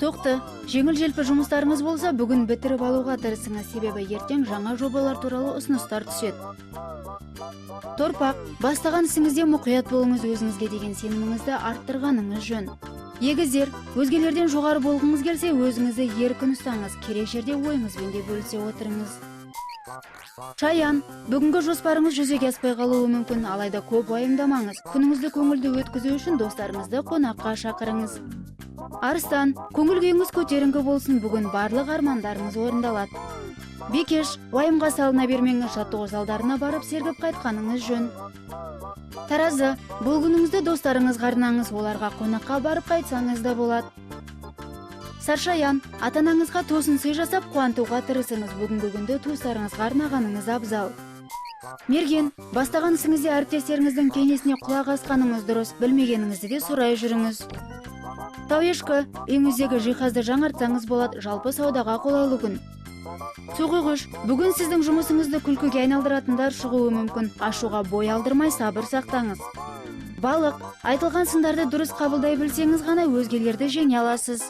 Тоқты, жеңіл желпі жұмыстарыңыз болса, бүгін бітіріп алуға тырысыңыз, себебі ертең жаңа жобалар туралы ұсыныстар түседі. Торпақ, бастаған ісіңізде мұқият болыңыз, өзіңізге деген сеніміңізді арттырғаныңыз жөн. Егіздер, өзгелерден жоғары болғыңыз келсе, өзіңізді еркін ұстаңыз, керек жерде ойыңызбен де бөлісе отырыңыз. Шаян, бүгінгі жоспарыңыз жүзеге аспай қалуы мүмкін, алайда көп уайымдамаңыз. Күніңізді көңілді өткізу үшін достарыңызды қонаққа шақырыңыз. Арыстан, көңіл күйіңіз көтеріңкі болсын, бүгін барлық армандарыңыз орындалады. Бикеш, уайымға салына бермеңіз, жаттығу залдарына барып сергіп қайтқаныңыз жөн. Таразы, бұл күніңізді достарыңызға арнаңыз, оларға қонаққа барып қайтсаңыз да болады. Саршаян, ата-анаңызға тосын сый жасап қуантуға тырысыңыз, бүгінгі күнді туыстарыңызға арнағаныңыз абзал. Мерген, бастаған ісіңізде әріптестеріңіздің кеңесіне құлақ асқаныңыз дұрыс, білмегеніңізді де сұрай жүріңіз. Тауешкі, үйіңіздегі жиһазды жаңартсаңыз болады, жалпы саудаға қолайлы күн. Суғығыш, бүгін сіздің жұмысыңызды күлкіге айналдыратындар шығуы мүмкін, ашуға бой алдырмай сабыр сақтаңыз. Балық, айтылған сындарды дұрыс қабылдай білсеңіз ғана өзгелерді жеңе аласыз.